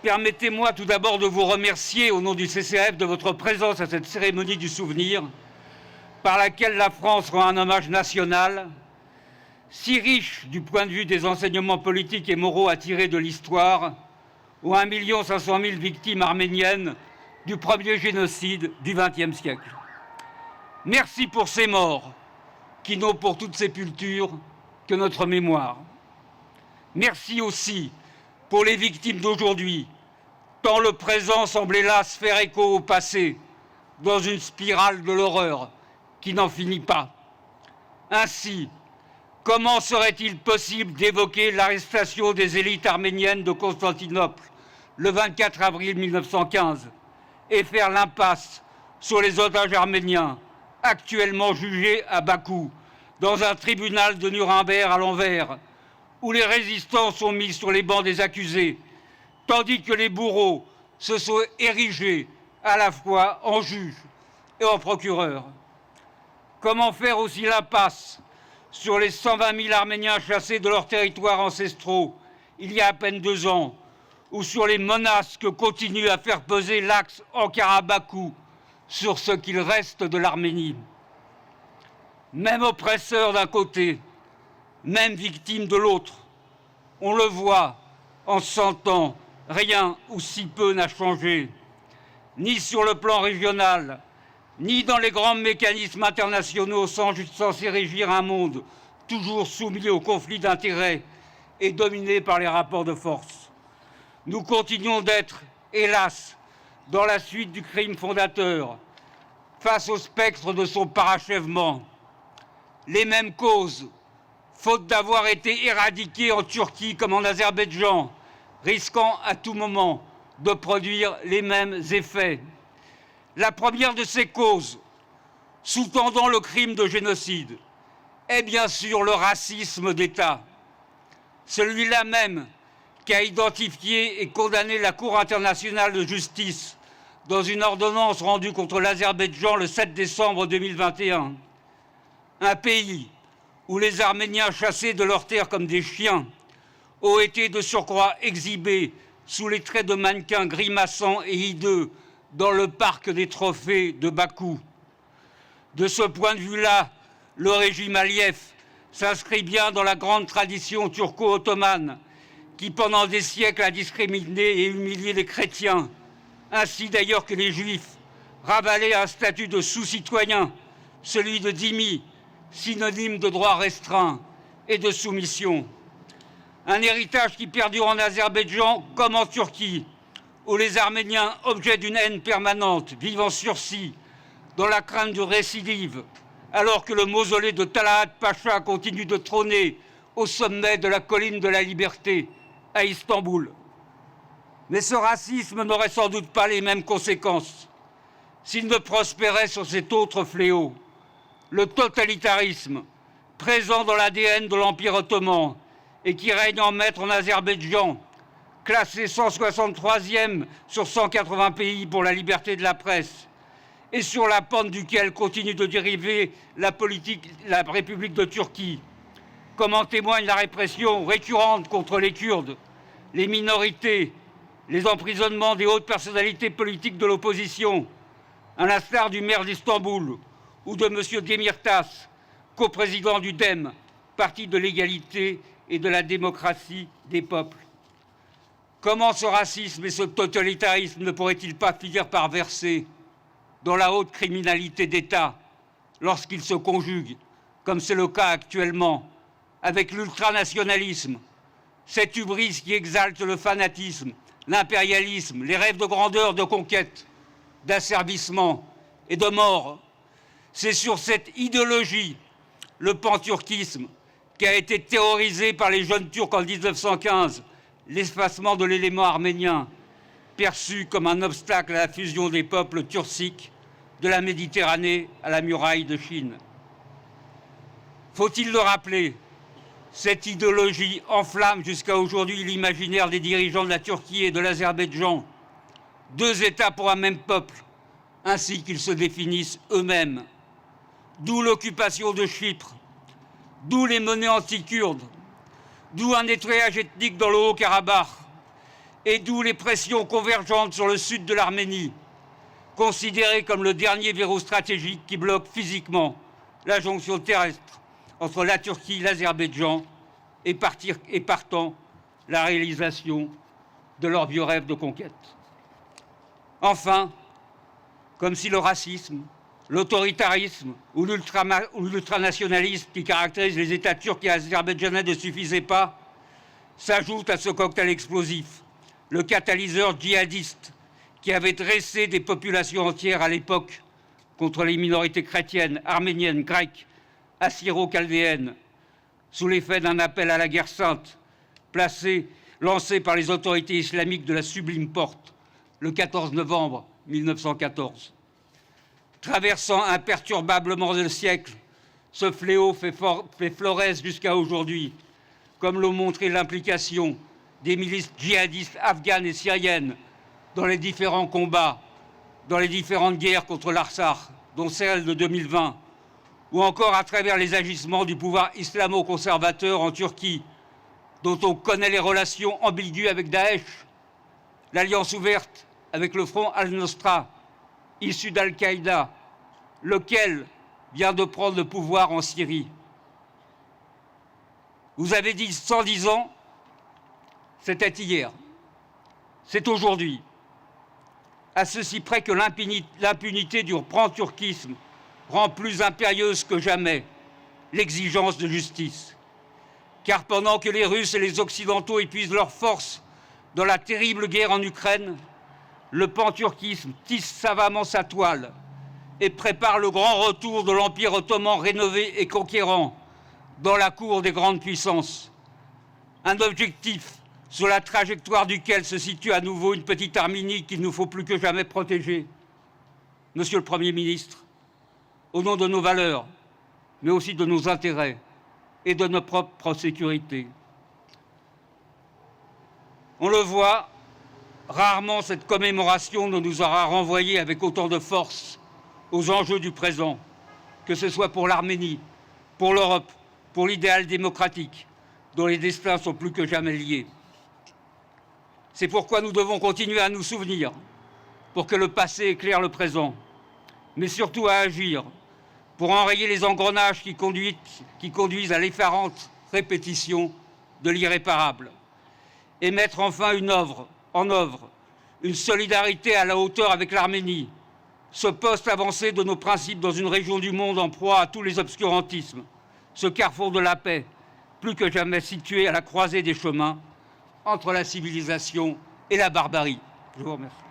Permettez-moi tout d'abord de vous remercier au nom du CCAF de votre présence à cette cérémonie du souvenir, par laquelle la France rend un hommage national, si riche du point de vue des enseignements politiques et moraux à tirer de l'histoire, aux 1 500 000 victimes arméniennes du premier génocide du XXe siècle. Merci pour ces morts qui n'ont pour toute sépulture que notre mémoire. Merci aussi pour les victimes d'aujourd'hui, tant le présent semble hélas faire écho au passé, dans une spirale de l'horreur qui n'en finit pas. Ainsi, comment serait-il possible d'évoquer l'arrestation des élites arméniennes de Constantinople le 24 avril 1915 et faire l'impasse sur les otages arméniens actuellement jugés à Bakou, dans un tribunal de Nuremberg à l'envers, où les résistants sont mis sur les bancs des accusés, tandis que les bourreaux se sont érigés à la fois en juges et en procureurs. Comment faire aussi l'impasse sur les 120 000 Arméniens chassés de leurs territoires ancestraux il y a à peine 2 ans, ou sur les menaces que continue à faire peser l'axe Ankara-Bakou sur ce qu'il reste de l'Arménie. Même oppresseur d'un côté, même victime de l'autre, on le voit en 100 ans, rien ou si peu n'a changé, ni sur le plan régional, ni dans les grands mécanismes internationaux censés régir un monde toujours soumis aux conflits d'intérêts et dominé par les rapports de force. Nous continuons d'être, hélas, dans la suite du crime fondateur, face au spectre de son parachèvement. Les mêmes causes, faute d'avoir été éradiquées en Turquie comme en Azerbaïdjan, risquant à tout moment de produire les mêmes effets. La première de ces causes, sous-tendant le crime de génocide, est bien sûr le racisme d'État. Celui-là même qu'a identifié et condamné la Cour internationale de justice dans une ordonnance rendue contre l'Azerbaïdjan le 7 décembre 2021. Un pays où les Arméniens chassés de leurs terres comme des chiens ont été de surcroît exhibés sous les traits de mannequins grimaçants et hideux dans le parc des trophées de Bakou. De ce point de vue-là, le régime Aliyev s'inscrit bien dans la grande tradition turco-ottomane qui, pendant des siècles, a discriminé et humilié les chrétiens, ainsi d'ailleurs que les juifs, ravalés à un statut de sous-citoyen, celui de dhimmi, synonyme de droit restreint et de soumission. Un héritage qui perdure en Azerbaïdjan comme en Turquie, où les Arméniens, objets d'une haine permanente, vivent en sursis, dans la crainte de récidive, alors que le mausolée de Talaat Pacha continue de trôner au sommet de la colline de la Liberté, à Istanbul. Mais ce racisme n'aurait sans doute pas les mêmes conséquences s'il ne prospérait sur cet autre fléau, le totalitarisme, présent dans l'ADN de l'Empire ottoman et qui règne en maître en Azerbaïdjan, classé 163e sur 180 pays pour la liberté de la presse, et sur la pente duquel continue de dériver la République de Turquie, comme en témoigne la répression récurrente contre les Kurdes, les minorités, les emprisonnements des hautes personnalités politiques de l'opposition, à l'instar du maire d'Istanbul ou de M. Demirtas, coprésident du DEM, parti de l'égalité et de la démocratie des peuples. Comment ce racisme et ce totalitarisme ne pourraient-ils pas finir par verser dans la haute criminalité d'État lorsqu'ils se conjuguent, comme c'est le cas actuellement, avec l'ultranationalisme, cette hubris qui exalte le fanatisme, l'impérialisme, les rêves de grandeur, de conquête, d'asservissement et de mort. C'est sur cette idéologie, le panturquisme, qui a été terrorisé par les jeunes Turcs en 1915, l'effacement de l'élément arménien, perçu comme un obstacle à la fusion des peuples turciques de la Méditerranée à la muraille de Chine. Faut-il le rappeler, cette idéologie enflamme jusqu'à aujourd'hui l'imaginaire des dirigeants de la Turquie et de l'Azerbaïdjan, 2 États pour un même peuple, ainsi qu'ils se définissent eux-mêmes. D'où l'occupation de Chypre, d'où les menées anti-kurdes, d'où un nettoyage ethnique dans le Haut-Karabakh, Et d'où les pressions convergentes sur le sud de l'Arménie, considéré comme le dernier verrou stratégique qui bloque physiquement la jonction terrestre entre la Turquie, l'Azerbaïdjan et partant la réalisation de leur vieux rêve de conquête. Enfin, comme si le racisme, l'autoritarisme ou l'ultranationalisme qui caractérise les États turcs et azerbaïdjanais ne suffisaient pas, s'ajoute à ce cocktail explosif le catalyseur djihadiste qui avait dressé des populations entières à l'époque contre les minorités chrétiennes, arméniennes, grecques, assyro-chaldéennes, sous l'effet d'un appel à la guerre sainte lancé par les autorités islamiques de la Sublime Porte le 14 novembre 1914. Traversant imperturbablement le siècle, ce fléau fait florès jusqu'à aujourd'hui, comme l'ont montré l'implication des milices djihadistes afghanes et syriennes dans les différents combats, dans les différentes guerres contre l'Artsakh, dont celle de 2020, ou encore à travers les agissements du pouvoir islamo-conservateur en Turquie, dont on connaît les relations ambiguës avec Daesh, l'alliance ouverte avec le front Al-Nosra, issu d'Al-Qaïda, lequel vient de prendre le pouvoir en Syrie. Vous avez dit 110 ans, c'était hier, c'est aujourd'hui. À ceci près que l'impunité du pan-turquisme rend plus impérieuse que jamais l'exigence de justice. Car pendant que les Russes et les Occidentaux épuisent leurs forces dans la terrible guerre en Ukraine, le pan-turquisme tisse savamment sa toile et prépare le grand retour de l'Empire ottoman rénové et conquérant dans la cour des grandes puissances. Un objectif sur la trajectoire duquel se situe à nouveau une petite Arménie qu'il nous faut plus que jamais protéger. Monsieur le Premier ministre, au nom de nos valeurs, mais aussi de nos intérêts et de notre propre sécurité. On le voit, rarement cette commémoration ne nous aura renvoyé avec autant de force aux enjeux du présent, que ce soit pour l'Arménie, pour l'Europe, pour l'idéal démocratique, dont les destins sont plus que jamais liés. C'est pourquoi nous devons continuer à nous souvenir, pour que le passé éclaire le présent, mais surtout à agir pour enrayer les engrenages qui conduisent à l'effarante répétition de l'irréparable et mettre enfin en œuvre une solidarité à la hauteur avec l'Arménie, ce poste avancé de nos principes dans une région du monde en proie à tous les obscurantismes, ce carrefour de la paix, plus que jamais situé à la croisée des chemins entre la civilisation et la barbarie. Je vous remercie.